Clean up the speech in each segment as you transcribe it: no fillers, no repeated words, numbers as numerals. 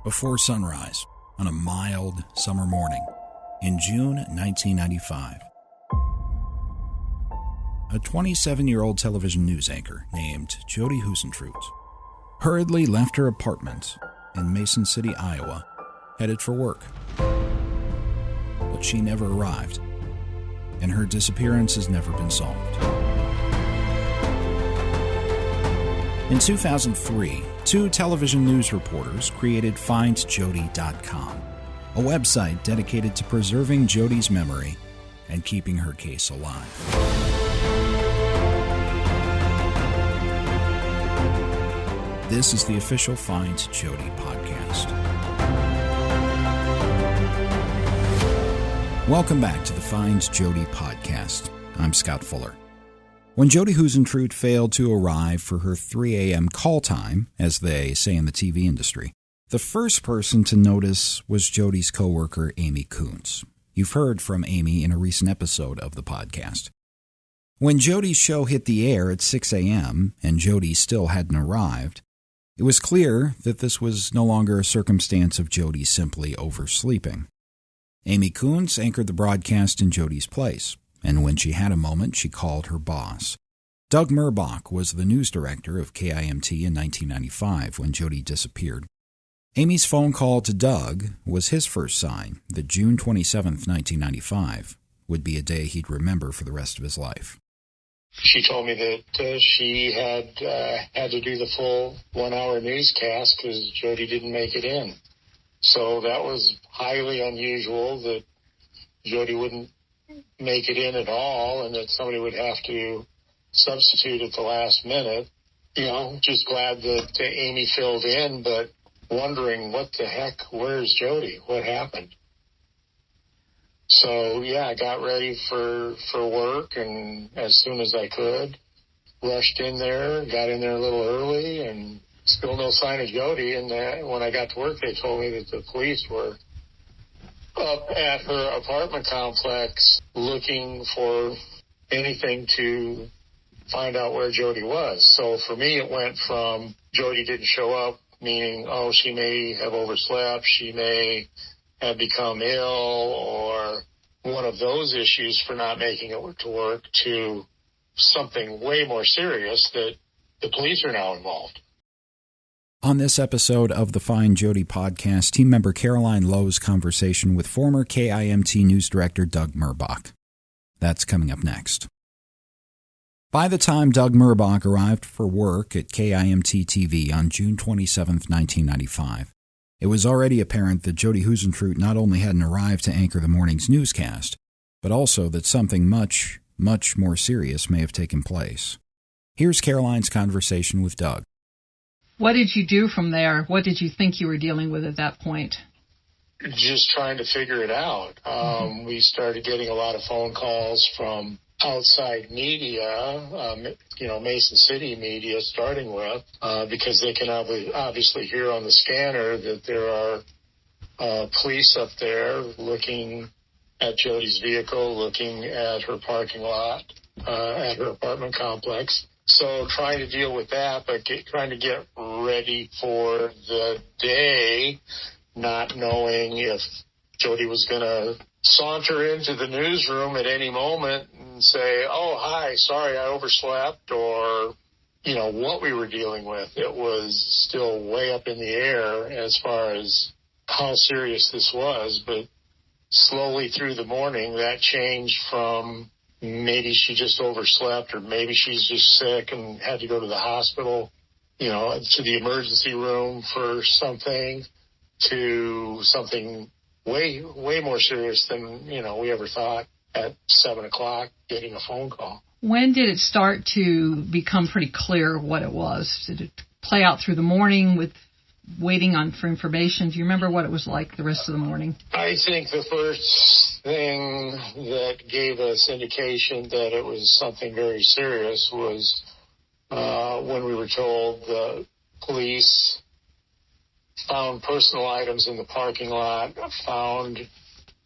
before sunrise on a mild summer morning in June 1995. A 27-year-old television news anchor named Jodi Huisentruit hurriedly left her apartment in Mason City, Iowa, headed for work. But she never arrived, and her disappearance has never been solved. In 2003, two television news reporters created FindJodi.com, a website dedicated to preserving Jodi's memory and keeping her case alive. This is the official FindJodi Podcast. Welcome back to the FindJodi Podcast. I'm Scott Fuller. When Jodi Huisentruit failed to arrive for her 3 a.m. call time, as they say in the TV industry, the first person to notice was Jodi's coworker, Amy Kuntz. You've heard from Amy in a recent episode of the podcast. When Jodi's show hit the air at 6 a.m. and Jodi still hadn't arrived, it was clear that this was no longer a circumstance of Jodi simply oversleeping. Amy Kuntz anchored the broadcast in Jodi's place, and when she had a moment, she called her boss. Doug Merbach was the news director of KIMT in 1995 when Jodi disappeared. Amy's phone call to Doug was his first sign that June 27, 1995, would be a day he'd remember for the rest of his life. She told me that she had to do the full 1-hour newscast because Jodi didn't make it in. So that was highly unusual that Jodi wouldn't make it in at all and that somebody would have to substitute at the last minute. You know, just glad that Amy filled in, but wondering what the heck, where's Jodi? What happened? So, yeah, I got ready for work, and as soon as I could, rushed in there, got in there a little early, and still no sign of Jodi. And when I got to work, they told me that the police were up at her apartment complex looking for anything to find out where Jodi was. So for me, it went from Jodi didn't show up, meaning, oh, she may have overslept, she may have become ill, or one of those issues for not making it to work, to something way more serious that the police are now involved. On this episode of the FindJodi Podcast, team member Caroline Lowe's conversation with former KIMT news director Doug Merbach. That's coming up next. By the time Doug Merbach arrived for work at KIMT-TV on June 27, 1995, it was already apparent that Jodi Huisentruit not only hadn't arrived to anchor the morning's newscast, but also that something much, much more serious may have taken place. Here's Caroline's conversation with Doug. What did you do from there? What did you think you were dealing with at that point? Just trying to figure it out. We started getting a lot of phone calls from outside media, Mason City media starting with, because they can obviously hear on the scanner that there are police up there looking at Jodi's vehicle, looking at her parking lot, at her apartment complex. So trying to deal with that, but trying to get ready for the day, not knowing if Jodi was going to saunter into the newsroom at any moment and say, oh, hi, sorry, I overslept, or, what we were dealing with. It was still way up in the air as far as how serious this was, but slowly through the morning, that changed from maybe she just overslept, or maybe she's just sick and had to go to the hospital, to the emergency room for something, to something way more serious than, we ever thought at 7 o'clock getting a phone call. When did it start to become pretty clear what it was? Did it play out through the morning with waiting for information? Do you remember what it was like the rest of the morning? I think the first thing that gave us indication that it was something very serious was when we were told the police found personal items in the parking lot, found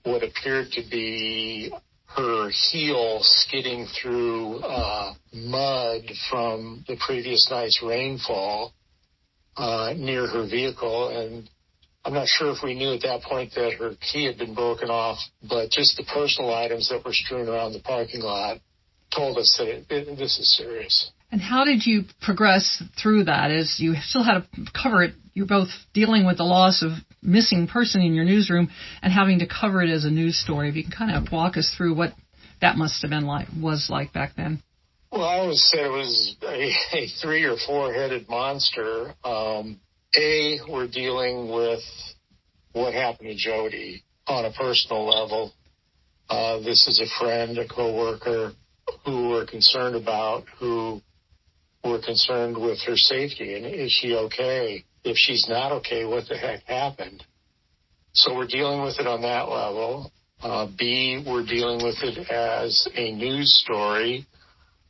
what appeared to be her heel skidding through mud from the previous night's rainfall near her vehicle, and I'm not sure if we knew at that point that her key had been broken off, but just the personal items that were strewn around the parking lot told us that this is serious. And how did you progress through that? As you still had to cover it, you're both dealing with the loss of missing person in your newsroom and having to cover it as a news story. If you can kind of walk us through what that must have been like back then. Well, I always said it was a 3 or 4 headed monster. We're dealing with what happened to Jodi on a personal level. This is a friend, a coworker who we're concerned about, who we're concerned with her safety. And is she okay? If she's not okay, what the heck happened? So we're dealing with it on that level. B, we're dealing with it as a news story,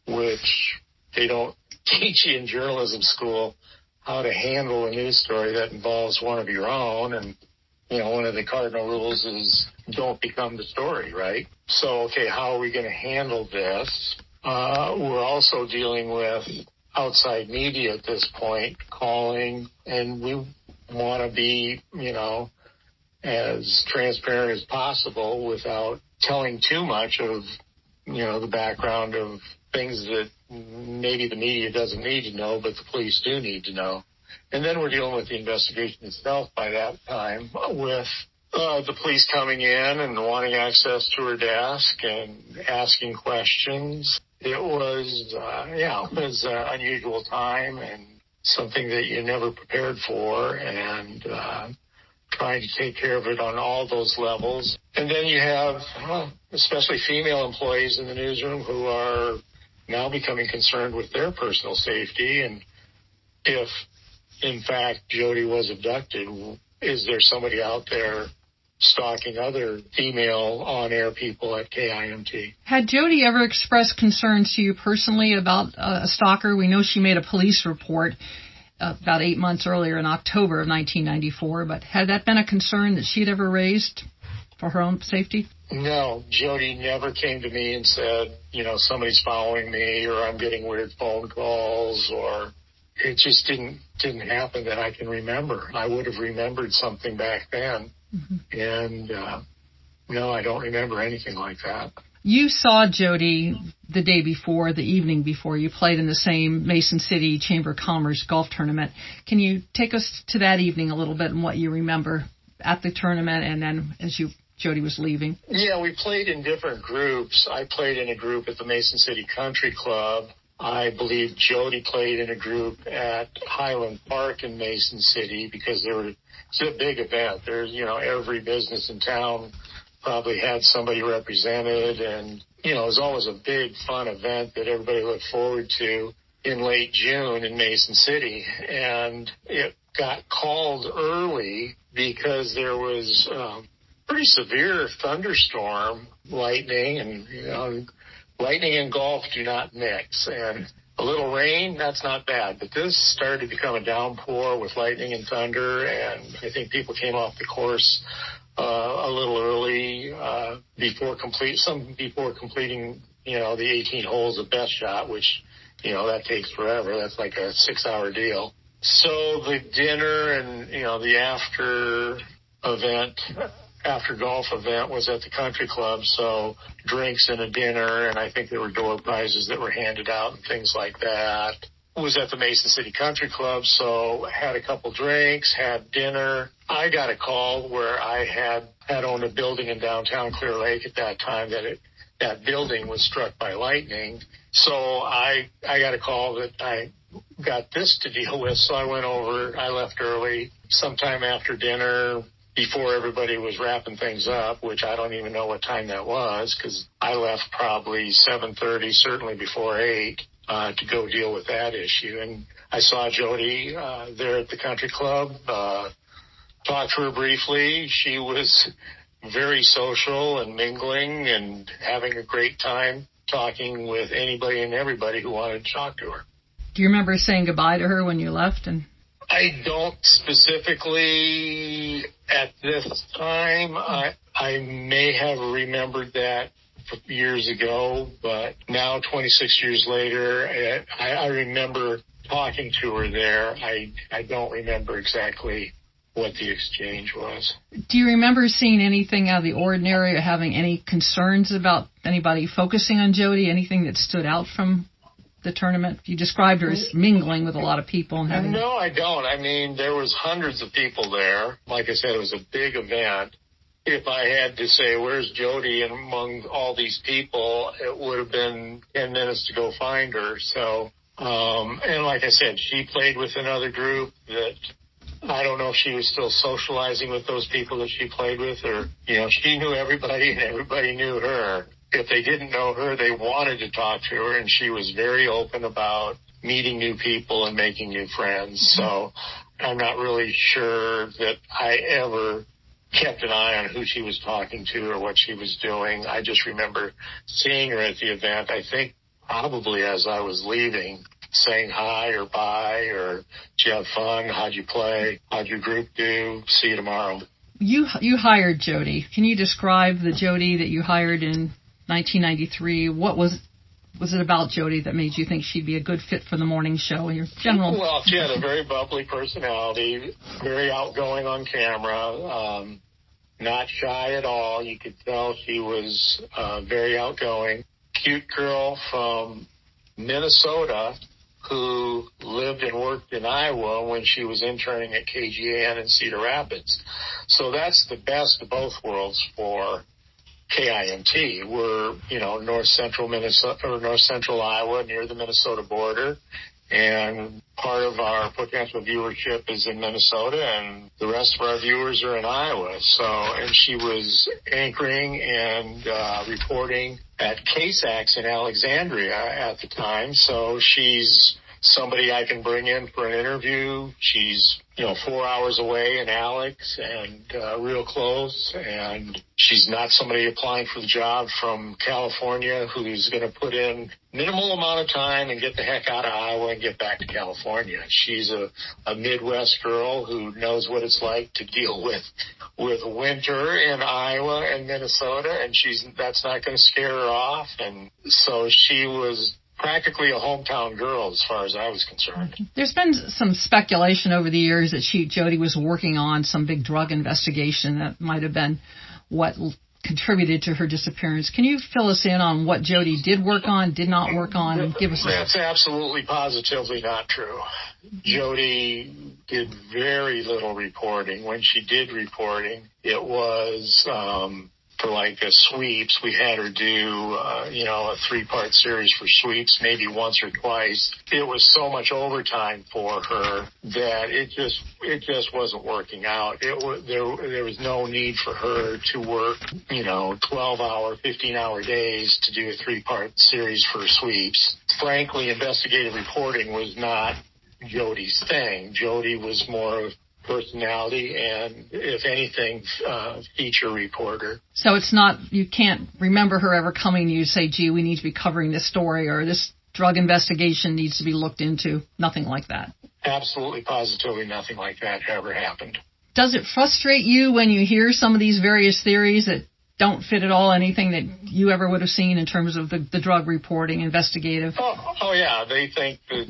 which they don't teach you in journalism school how to handle a news story that involves one of your own. And, one of the cardinal rules is don't become the story, right? So, okay, how are we going to handle this? We're also dealing with outside media at this point calling, and we want to be, as transparent as possible without telling too much of, the background of things that maybe the media doesn't need to know, but the police do need to know. And then we're dealing with the investigation itself by that time, with the police coming in and wanting access to her desk and asking questions. It was, an unusual time and something that you never prepared for, and trying to take care of it on all those levels. And then you have, especially female employees in the newsroom who are now becoming concerned with their personal safety. And if, in fact, Jodi was abducted, is there somebody out there stalking other female on-air people at KIMT? Had Jodi ever expressed concerns to you personally about a stalker? We know she made a police report about 8 months earlier in October of 1994, but had that been a concern that she'd ever raised for her own safety? No, Jodi never came to me and said, somebody's following me, or I'm getting weird phone calls, or it just didn't happen that I can remember. I would have remembered something back then. Mm-hmm. And no, I don't remember anything like that. You saw Jodi the day before, the evening before. You played in the same Mason City Chamber of Commerce golf tournament. Can you take us to that evening a little bit and what you remember at the tournament and then as Jodi was leaving? Yeah, we played in different groups. I played in a group at the Mason City Country Club. I believe Jodi played in a group at Highland Park in Mason City because it's a big event. There's, every business in town probably had somebody represented, and, it was always a big, fun event that everybody looked forward to in late June in Mason City. And it got called early because there was pretty severe thunderstorm, lightning, and, lightning and golf do not mix. And a little rain, that's not bad. But this started to become a downpour with lightning and thunder, and I think people came off the course a little early before completing, the 18 holes of best shot, which, that takes forever. That's like a 6-hour deal. So the dinner and, the after golf event was at the country club, so drinks and a dinner, and I think there were door prizes that were handed out and things like that. It was at the Mason City Country Club, so had a couple drinks, had dinner. I got a call where I had owned a building in downtown Clear Lake at that time that building was struck by lightning. So I got a call that I got this to deal with, so I went over. I left early, sometime after dinner, before everybody was wrapping things up, which I don't even know what time that was, because I left probably 7:30, certainly before 8, to go deal with that issue. And I saw Jodi there at the country club, talked to her briefly. She was very social and mingling and having a great time talking with anybody and everybody who wanted to talk to her. Do you remember saying goodbye to her when you left? And I don't specifically at this time. I may have remembered that years ago, but now 26 years later, I remember talking to her there. I don't remember exactly what the exchange was. Do you remember seeing anything out of the ordinary or having any concerns about anybody focusing on Jodi? Anything that stood out from the tournament? You described her as mingling with a lot of people. And having... No, I don't. I mean, there was hundreds of people there. Like I said, it was a big event. If I had to say, where's Jodi among all these people, it would have been 10 minutes to go find her. So, and like I said, she played with another group that I don't know if she was still socializing with those people that she played with, or, she knew everybody and everybody knew her. If they didn't know her, they wanted to talk to her, and she was very open about meeting new people and making new friends. So I'm not really sure that I ever kept an eye on who she was talking to or what she was doing. I just remember seeing her at the event, I think probably as I was leaving, saying hi or bye or did you have fun? How'd you play? How'd your group do? See you tomorrow. You hired Jodi. Can you describe the Jodi that you hired in 1993? What was it about Jodi that made you think she'd be a good fit for the morning show and your general? Well, she had a very bubbly personality, very outgoing on camera, not shy at all. You could tell she was very outgoing. Cute girl from Minnesota who lived and worked in Iowa when she was interning at KGAN in Cedar Rapids. So that's the best of both worlds for KIMT. We're, north central Minnesota or north central Iowa near the Minnesota border. And part of our potential viewership is in Minnesota and the rest of our viewers are in Iowa. So, and she was anchoring and reporting at KSAX in Alexandria at the time. So she's somebody I can bring in for an interview. She's, 4 hours away in Alex and real close. And she's not somebody applying for the job from California who's going to put in minimal amount of time and get the heck out of Iowa and get back to California. She's a Midwest girl who knows what it's like to deal with winter in Iowa and Minnesota, and that's not going to scare her off. And so she was practically a hometown girl as far as I was concerned. There's been some speculation over the years that Jodi was working on some big drug investigation that might have been what contributed to her disappearance. Can you fill us in on what Jodi did work on, did not work on, and give us That's absolutely positively not true. Jodi did very little reporting. When she did reporting, it was for like a sweeps. We had her do, a 3-part series for sweeps, maybe once or twice. It was so much overtime for her that it just wasn't working out. There was no need for her to work, 12-hour, 15-hour days to do a 3-part series for sweeps. Frankly, investigative reporting was not Jodi's thing. Jodi was more of personality and, if anything, feature reporter. So it's not, you can't remember her ever coming to you say, gee, we need to be covering this story or this drug investigation needs to be looked into. Nothing like that. Absolutely, positively nothing like that ever happened. Does it frustrate you when you hear some of these various theories that don't fit at all anything that you ever would have seen in terms of the drug reporting, investigative? Oh yeah. They think that,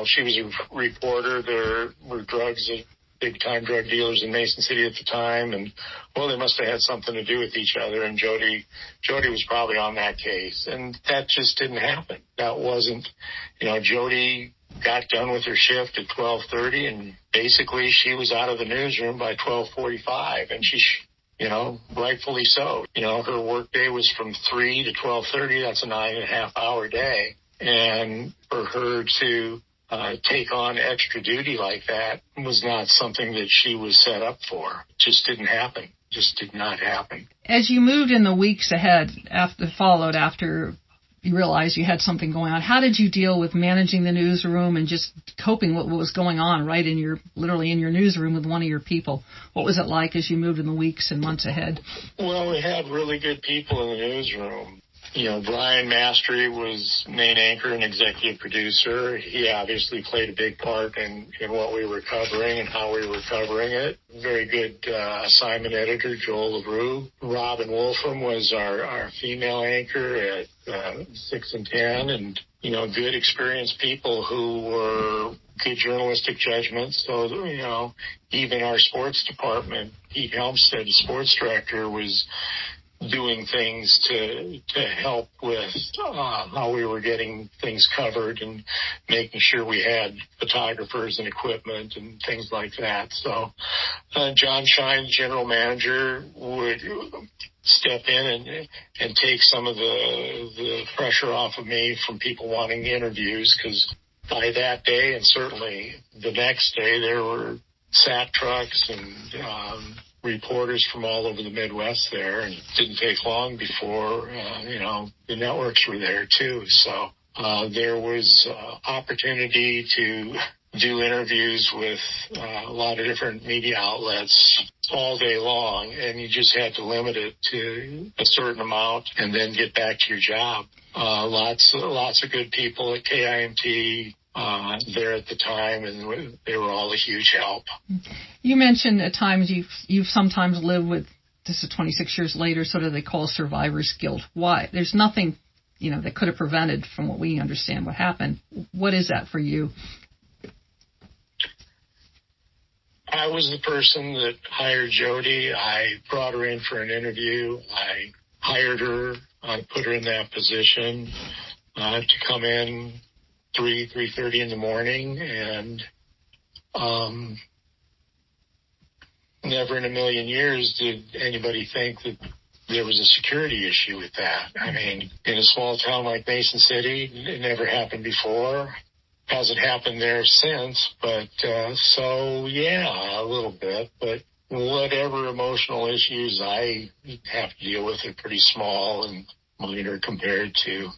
she was a reporter. There were drugs that big-time drug dealers in Mason City at the time, and, well, they must have had something to do with each other, and Jodi was probably on that case, and that just didn't happen. That wasn't, Jodi got done with her shift at 12:30, and basically she was out of the newsroom by 12:45, and she, rightfully so. Her work day was from 3 to 12:30. That's a 9.5-hour day, and for her to take on extra duty like that was not something that she was set up for. It just didn't happen. Just did not happen. As you moved in the weeks ahead, after you realized you had something going on, how did you deal with managing the newsroom and just coping with what was going on right literally in your newsroom with one of your people? What was it like as you moved in the weeks and months ahead? Well, we had really good people in the newsroom. Brian Mastery was main anchor and executive producer. He obviously played a big part in what we were covering and how we were covering it. Very good assignment editor, Joel LaRue. Robin Wolfram was our female anchor at 6 and 10, and good experienced people who were good journalistic judgments. So, even our sports department, Pete Helmstead, the sports director, was doing things to help with how we were getting things covered and making sure we had photographers and equipment and things like that. So John Shine, general manager, would step in and take some of the pressure off of me from people wanting interviews, because by that day and certainly the next day there were SAT trucks and reporters from all over the Midwest there, and it didn't take long before, the networks were there too. So there was opportunity to do interviews with a lot of different media outlets all day long, and you just had to limit it to a certain amount and then get back to your job. Lots of good people at KIMT there at the time, and they were all a huge help. You mentioned at times you've sometimes lived with, this is 26 years later, sort of they call survivor's guilt. Why? There's nothing, that could have prevented from what we understand what happened. What is that for you? I was the person that hired Jodi. I brought her in for an interview. I hired her. I put her in that position to come in 3:30 in the morning, and never in a million years did anybody think that there was a security issue with that. I mean, in a small town like Mason City, it never happened before. Hasn't happened there since, but a little bit. But whatever emotional issues I have to deal with are pretty small and minor compared to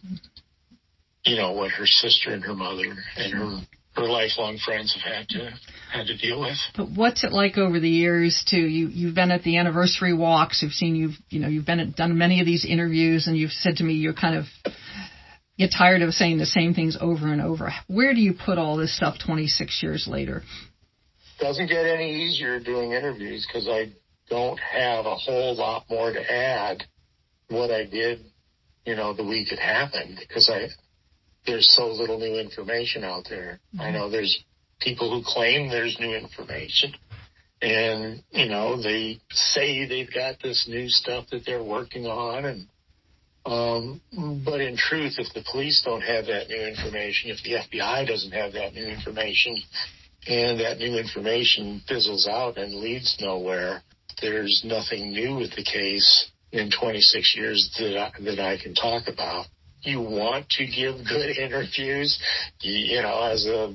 what her sister and her mother and her lifelong friends have had to deal with. But what's it like over the years you've been at the anniversary walks, you've done many of these interviews, and you've said to me you're kind of get tired of saying the same things over and over. Where do you put all this stuff 26 years later? Doesn't get any easier doing interviews, because I don't have a whole lot more to add what I did, the week it happened, because there's so little new information out there. Mm-hmm. I know there's people who claim there's new information, and, they say they've got this new stuff that they're working on, and but in truth, if the police don't have that new information, if the FBI doesn't have that new information, and that new information fizzles out and leads nowhere, there's nothing new with the case in 26 years that I can talk about. You want to give good interviews, as a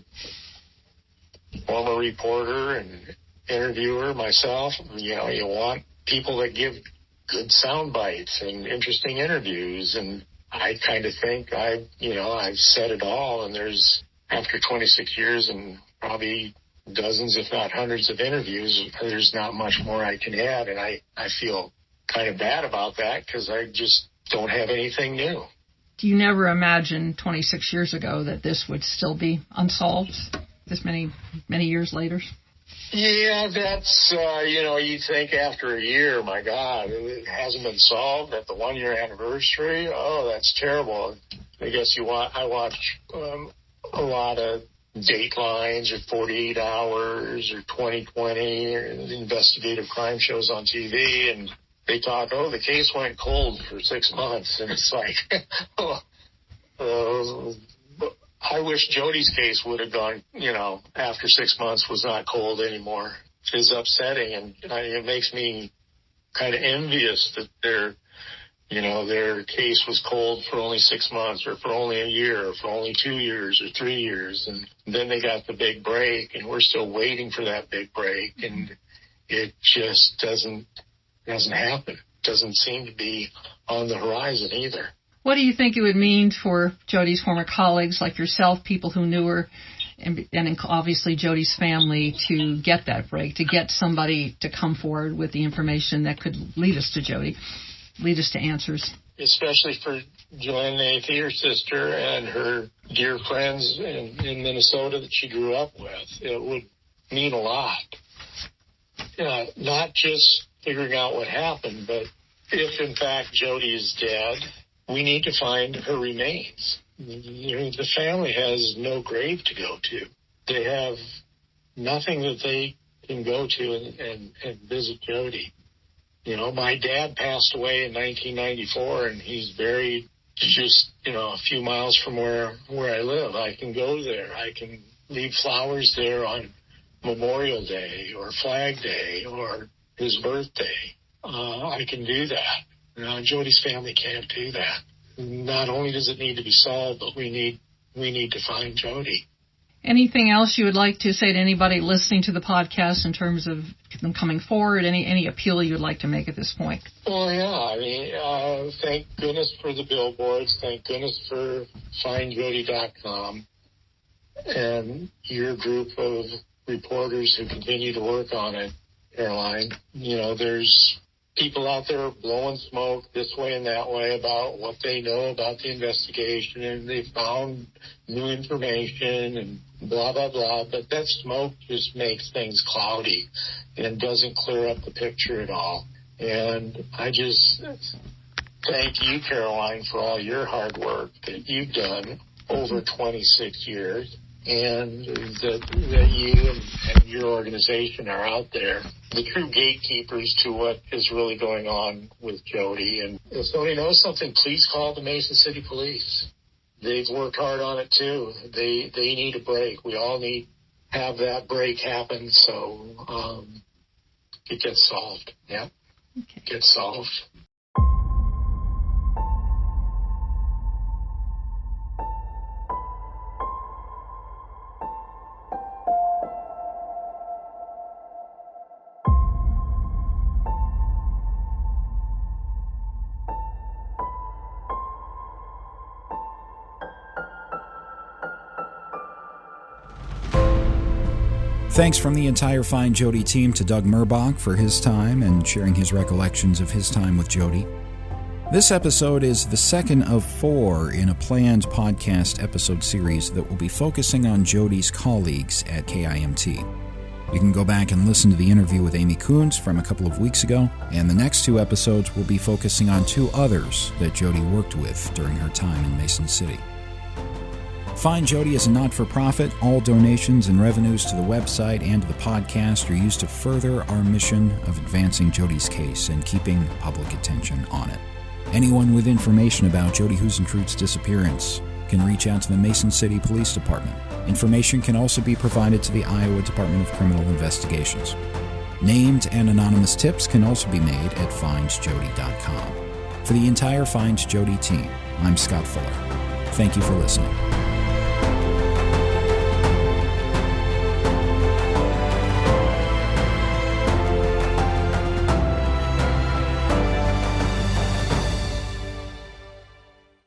former reporter and interviewer myself, you want people that give good sound bites and interesting interviews. And I kind of think I've said it all, and there's, after 26 years and probably dozens, if not hundreds of interviews, there's not much more I can add. And I feel kind of bad about that, because I just don't have anything new. Do you never imagine 26 years ago that this would still be unsolved this many years later? Yeah, that's, you think after a year, my God, it hasn't been solved at the 1-year anniversary. Oh, that's terrible. I guess I watch a lot of Datelines or 48 Hours or 2020 or investigative crime shows on TV, and they talk, the case went cold for 6 months. And it's like, I wish Jodi's case would have gone, after 6 months, was not cold anymore. It's upsetting, and it makes me kind of envious that their case was cold for only 6 months, or for only a year, or for only 2 years, or 3 years. And then they got the big break, and we're still waiting for that big break, and it just doesn't happen. Doesn't seem to be on the horizon either. What do you think it would mean for Jodi's former colleagues like yourself, people who knew her, and obviously Jodi's family, to get that break, to get somebody to come forward with the information that could lead us to Jodi, lead us to answers? especially for Joanne Nathy, her sister, and her dear friends in Minnesota that she grew up with. It would mean a lot. Not just figuring out what happened, but if, in fact, Jodi is dead, we need to find her remains. The family has no grave to go to. They have nothing that they can go to and visit Jodi. My dad passed away in 1994, and he's buried just, a few miles from where I live. I can go there. I can leave flowers there on Memorial Day or Flag Day or his birthday. I can do that. Jodi's family can't do that. Not only does it need to be solved, but we need to find Jodi. Anything else you would like to say to anybody listening to the podcast in terms of them coming forward? Any appeal you would like to make at this point? Well, yeah. Thank goodness for the billboards. Thank goodness for FindJodi.com and your group of reporters who continue to work on it, Caroline. There's people out there blowing smoke this way and that way about what they know about the investigation, and they found new information and blah, blah, blah. But that smoke just makes things cloudy and doesn't clear up the picture at all. And I just thank you, Caroline, for all your hard work that you've done over 26 years. And that you and your organization are out there, the true gatekeepers to what is really going on with Jodi. And if somebody knows something, please call the Mason City Police. They've worked hard on it too. They need a break. We all need to have that break happen so it gets solved. Yeah, okay. Gets solved. Thanks from the entire Find Jodi team to Doug Merbach for his time and sharing his recollections of his time with Jodi. This episode is the second of 4 in a planned podcast episode series that will be focusing on Jodi's colleagues at KIMT. You can go back and listen to the interview with Amy Coons from a couple of weeks ago, and the next 2 episodes will be focusing on 2 others that Jodi worked with during her time in Mason City. Find Jodi is a not-for-profit. All donations and revenues to the website and to the podcast are used to further our mission of advancing Jodi's case and keeping public attention on it. Anyone with information about Jodi Huisentruit's disappearance can reach out to the Mason City Police Department. Information can also be provided to the Iowa Department of Criminal Investigations. Named and anonymous tips can also be made at FindJodi.com. For the entire Find Jodi team, I'm Scott Fuller. Thank you for listening.